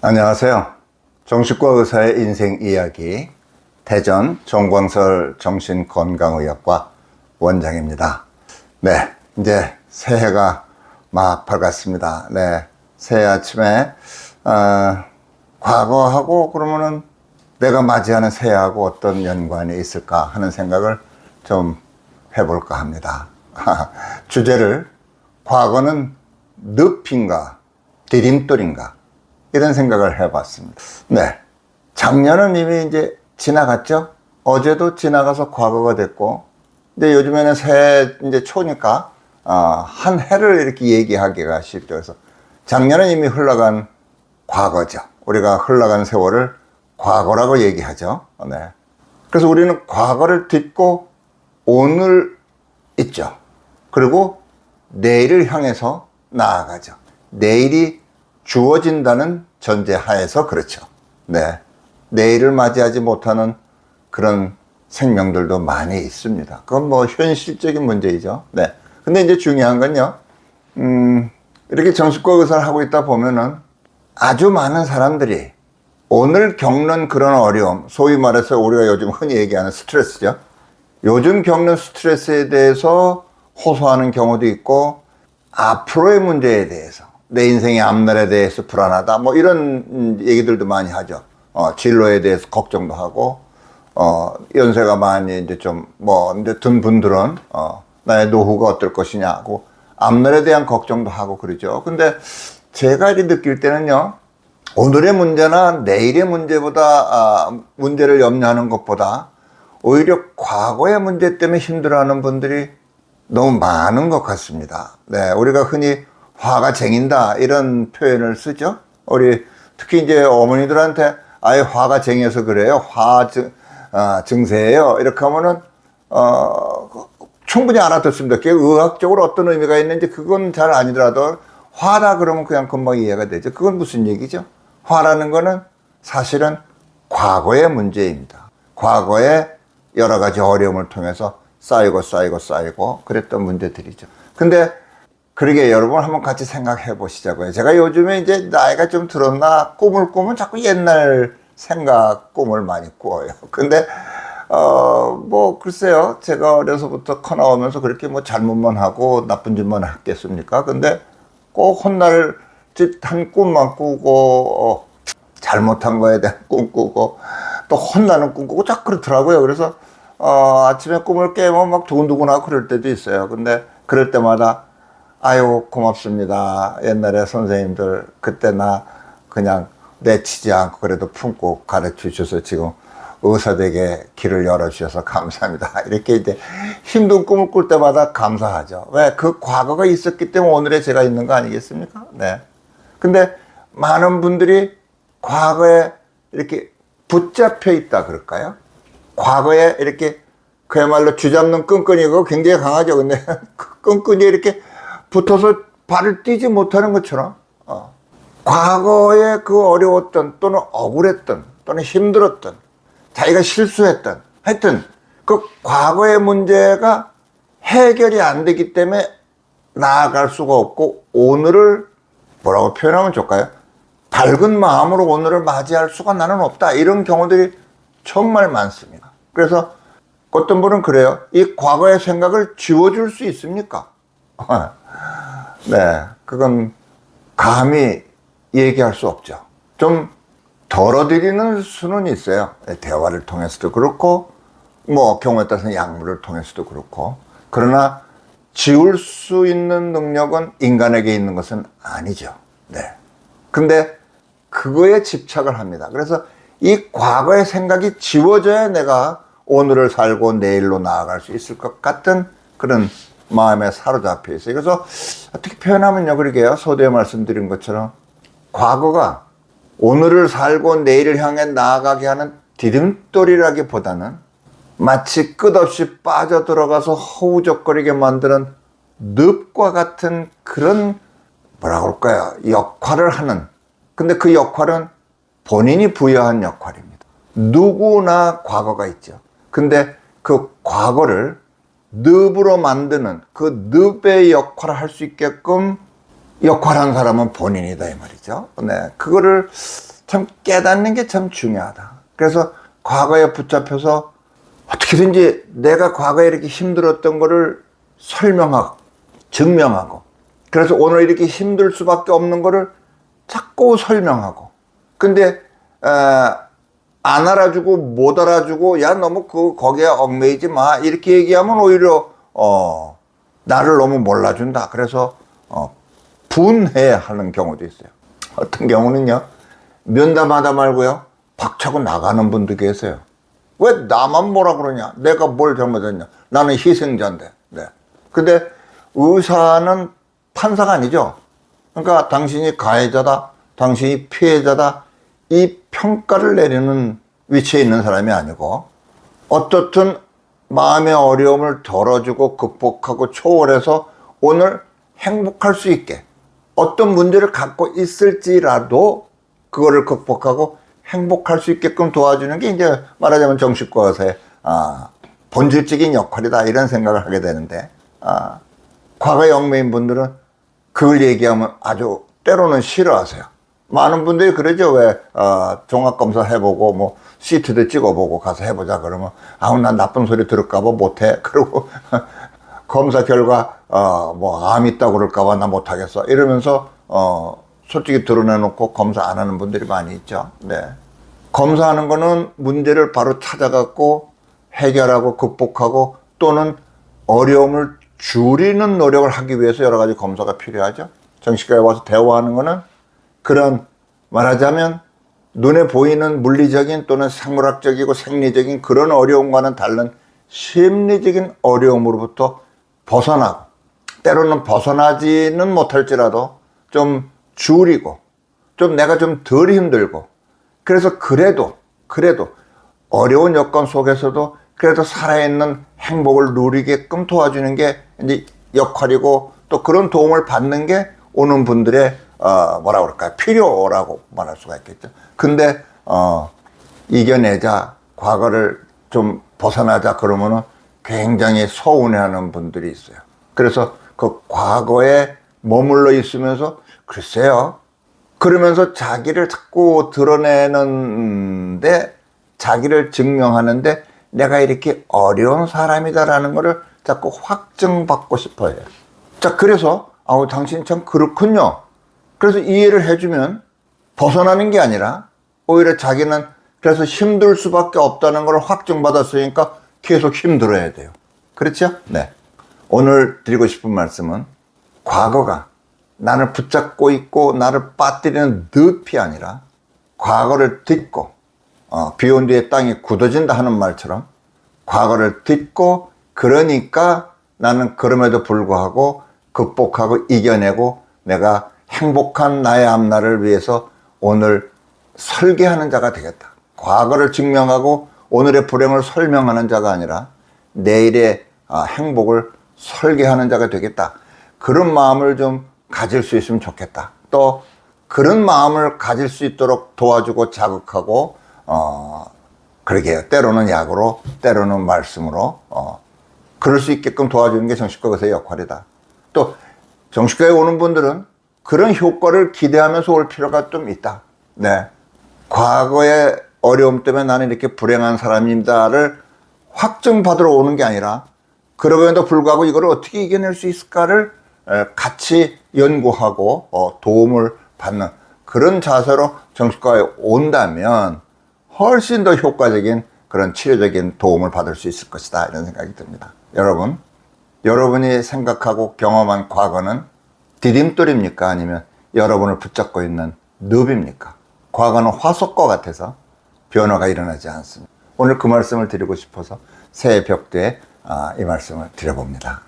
안녕하세요. 정신과 의사의 인생 이야기 대전 정광설 정신건강의학과 원장입니다. 네, 이제 새해가 막 밝았습니다. 네, 새해 아침에 과거하고 그러면은 내가 맞이하는 새해하고 어떤 연관이 있을까 하는 생각을 좀 해볼까 합니다. 주제를 과거는 늪인가 디딤돌인가 이런 생각을 해봤습니다. 네, 작년은 이미 이제 지나갔죠. 어제도 지나가서 과거가 됐고, 근데 요즘에는 새해 이제 초니까 한 해를 이렇게 얘기하기가 쉽죠. 그래서 작년은 이미 흘러간 과거죠. 우리가 흘러간 세월을 과거라고 얘기하죠. 네. 그래서 우리는 과거를 딛고 오늘 있죠. 그리고 내일을 향해서 나아가죠. 내일이 주어진다는 전제 하에서 그렇죠. 네. 내일을 맞이하지 못하는 그런 생명들도 많이 있습니다. 그건 뭐 현실적인 문제이죠. 네. 근데 이제 중요한 건요, 이렇게 정신과 의사를 하고 있다 보면은 아주 많은 사람들이 오늘 겪는 그런 어려움, 소위 말해서 우리가 요즘 흔히 얘기하는 스트레스죠. 요즘 겪는 스트레스에 대해서 호소하는 경우도 있고, 앞으로의 문제에 대해서, 내 인생의 앞날에 대해서 불안하다, 뭐 이런 얘기들도 많이 하죠. 진로에 대해서 걱정도 하고, 연세가 많이 이제 좀, 이제 든 분들은, 나의 노후가 어떨 것이냐 하고, 앞날에 대한 걱정도 하고 그러죠. 근데 제가 이렇게 느낄 때는요, 오늘의 문제나 내일의 문제보다, 문제를 염려하는 것보다, 오히려 과거의 문제 때문에 힘들어하는 분들이 너무 많은 것 같습니다. 네, 우리가 흔히 화가 쟁인다 이런 표현을 쓰죠. 우리 특히 이제 어머니들한테 아예 화가 쟁여서 그래요. 증세예요. 이렇게 하면은 충분히 알아듣습니다. 그게 의학적으로 어떤 의미가 있는지 그건 잘 아니더라도 화다 그러면 그냥 금방 이해가 되죠. 그건 무슨 얘기죠? 화라는 거는 사실은 과거의 문제입니다. 과거에 여러 가지 어려움을 통해서 쌓이고 그랬던 문제들이죠. 근데 그러게 여러분 한번 같이 생각해 보시자고요. 제가 요즘에 이제 나이가 좀 들었나 꿈을 꾸면 자꾸 옛날 생각 꿈을 많이 꾸어요. 근데 글쎄요. 제가 어려서부터 커 나오면서 그렇게 뭐 잘못만 하고 나쁜 짓만 했겠습니까? 근데 꼭 혼날 짓한 꿈만 꾸고 잘못한 거에 대한 꿈 꾸고 또 혼나는 꿈 꾸고 자꾸 그렇더라고요. 그래서 아침에 꿈을 깨면 막 두근두근하고 그럴 때도 있어요. 근데 그럴 때마다 아유 고맙습니다. 옛날에 선생님들 그때 나 그냥 내치지 않고 그래도 품고 가르쳐 주셔서 지금 의사되게 길을 열어주셔서 감사합니다. 이렇게 이제 힘든 꿈을 꿀 때마다 감사하죠. 왜? 그 과거가 있었기 때문에 오늘의 제가 있는 거 아니겠습니까? 네. 근데 많은 분들이 과거에 이렇게 붙잡혀 있다 그럴까요? 과거에 이렇게 그야말로 쥐잡는 끈끈이가 굉장히 강하죠. 근데 그 끈끈이에 이렇게 붙어서 발을 떼지 못하는 것처럼 과거에 그 어려웠던 또는 억울했던 또는 힘들었던 자기가 실수했던 하여튼 그 과거의 문제가 해결이 안 되기 때문에 나아갈 수가 없고 오늘을 뭐라고 표현하면 좋을까요? 밝은 마음으로 오늘을 맞이할 수가 나는 없다. 이런 경우들이 정말 많습니다. 그래서 어떤 분은 그래요. 이 과거의 생각을 지워줄 수 있습니까? 네, 그건 감히 얘기할 수 없죠. 좀 덜어드리는 수는 있어요. 대화를 통해서도 그렇고, 경우에 따라서는 약물을 통해서도 그렇고. 그러나 지울 수 있는 능력은 인간에게 있는 것은 아니죠. 네. 근데 그거에 집착을 합니다. 그래서 이 과거의 생각이 지워져야 내가 오늘을 살고 내일로 나아갈 수 있을 것 같은 그런 마음에 사로잡혀 있어요. 그래서 어떻게 표현하면요, 그러게요. 서두에 말씀드린 것처럼 과거가 오늘을 살고 내일을 향해 나아가게 하는 디딤돌이라기보다는 마치 끝없이 빠져들어가서 허우적거리게 만드는 늪과 같은 그런 뭐라고 할까요? 역할을 하는. 근데 그 역할은 본인이 부여한 역할입니다. 누구나 과거가 있죠. 근데 그 과거를 늪으로 만드는 그 늪의 역할을 할 수 있게끔 역할한 사람은 본인이다 이 말이죠. 네, 그거를 참 깨닫는 게 참 중요하다. 그래서 과거에 붙잡혀서 어떻게든지 내가 과거에 이렇게 힘들었던 거를 설명하고 증명하고, 그래서 오늘 이렇게 힘들 수밖에 없는 거를 자꾸 설명하고, 근데 안 알아주고 못 알아주고 야 너무 거기에 얽매이지 마 이렇게 얘기하면 오히려 나를 너무 몰라준다. 그래서 분해하는 경우도 있어요. 어떤 경우는요, 면담하다 말고요 박차고 나가는 분도 계세요. 왜 나만 뭐라 그러냐, 내가 뭘 잘못했냐, 나는 희생자인데. 네. 근데 의사는 판사가 아니죠. 그러니까 당신이 가해자다, 당신이 피해자다, 이 평가를 내리는 위치에 있는 사람이 아니고, 어떻든 마음의 어려움을 덜어주고 극복하고 초월해서 오늘 행복할 수 있게, 어떤 문제를 갖고 있을지라도 그거를 극복하고 행복할 수 있게끔 도와주는 게 이제 말하자면 정신과 의사의 본질적인 역할이다, 이런 생각을 하게 되는데, 과거의 얽매인 분들은 그걸 얘기하면 아주 때로는 싫어하세요. 많은 분들이 그러죠. 왜 종합검사 해보고 뭐 CT도 찍어보고 가서 해보자 그러면 아우 난 나쁜 소리 들을까봐 못해. 그리고 검사 결과 뭐 암 있다고 그럴까봐 나 못하겠어 이러면서 솔직히 드러내놓고 검사 안 하는 분들이 많이 있죠. 네. 검사하는 거는 문제를 바로 찾아갖고 해결하고 극복하고 또는 어려움을 줄이는 노력을 하기 위해서 여러 가지 검사가 필요하죠. 정신과에 와서 대화하는 거는 그런, 말하자면 눈에 보이는 물리적인 또는 생물학적이고 생리적인 그런 어려움과는 다른 심리적인 어려움으로부터 벗어나고, 때로는 벗어나지는 못할지라도 좀 줄이고 좀 내가 좀 덜 힘들고, 그래서 그래도 어려운 여건 속에서도 그래도 살아있는 행복을 누리게끔 도와주는 게 이제 역할이고, 또 그런 도움을 받는 게 오는 분들의 뭐라 그럴까요? 필요라고 말할 수가 있겠죠. 근데 이겨내자, 과거를 좀 벗어나자 그러면은 굉장히 서운해하는 분들이 있어요. 그래서 그 과거에 머물러 있으면서 글쎄요, 그러면서 자기를 자꾸 드러내는데, 자기를 증명하는데 내가 이렇게 어려운 사람이다라는 거를 자꾸 확증받고 싶어 해요. 자, 그래서 당신 참 그렇군요. 그래서 이해를 해주면 벗어나는 게 아니라 오히려 자기는 그래서 힘들 수밖에 없다는 걸 확증받았으니까 계속 힘들어야 돼요. 그렇죠? 네. 오늘 드리고 싶은 말씀은 과거가 나를 붙잡고 있고 나를 빠뜨리는 늪이 아니라 과거를 딛고 비 온 뒤에 땅이 굳어진다 하는 말처럼 과거를 딛고, 그러니까 나는 그럼에도 불구하고 극복하고 이겨내고 내가 행복한 나의 앞날을 위해서 오늘 설계하는 자가 되겠다. 과거를 증명하고 오늘의 불행을 설명하는 자가 아니라 내일의 행복을 설계하는 자가 되겠다. 그런 마음을 좀 가질 수 있으면 좋겠다. 또 그런 마음을 가질 수 있도록 도와주고 자극하고 그러게요. 때로는 약으로, 때로는 말씀으로 그럴 수 있게끔 도와주는 게 정신과 의사의 역할이다. 또 정신과에 오는 분들은 그런 효과를 기대하면서 올 필요가 좀 있다. 네. 과거의 어려움 때문에 나는 이렇게 불행한 사람입니다를 확증받으러 오는 게 아니라 그럼에도 불구하고 이걸 어떻게 이겨낼 수 있을까를 같이 연구하고 도움을 받는 그런 자세로 정신과에 온다면 훨씬 더 효과적인 그런 치료적인 도움을 받을 수 있을 것이다, 이런 생각이 듭니다. 여러분이 생각하고 경험한 과거는 디딤돌입니까? 아니면 여러분을 붙잡고 있는 늪입니까? 과거는 화석과 같아서 변화가 일어나지 않습니다. 오늘 그 말씀을 드리고 싶어서 새해 벽두에 이 말씀을 드려봅니다.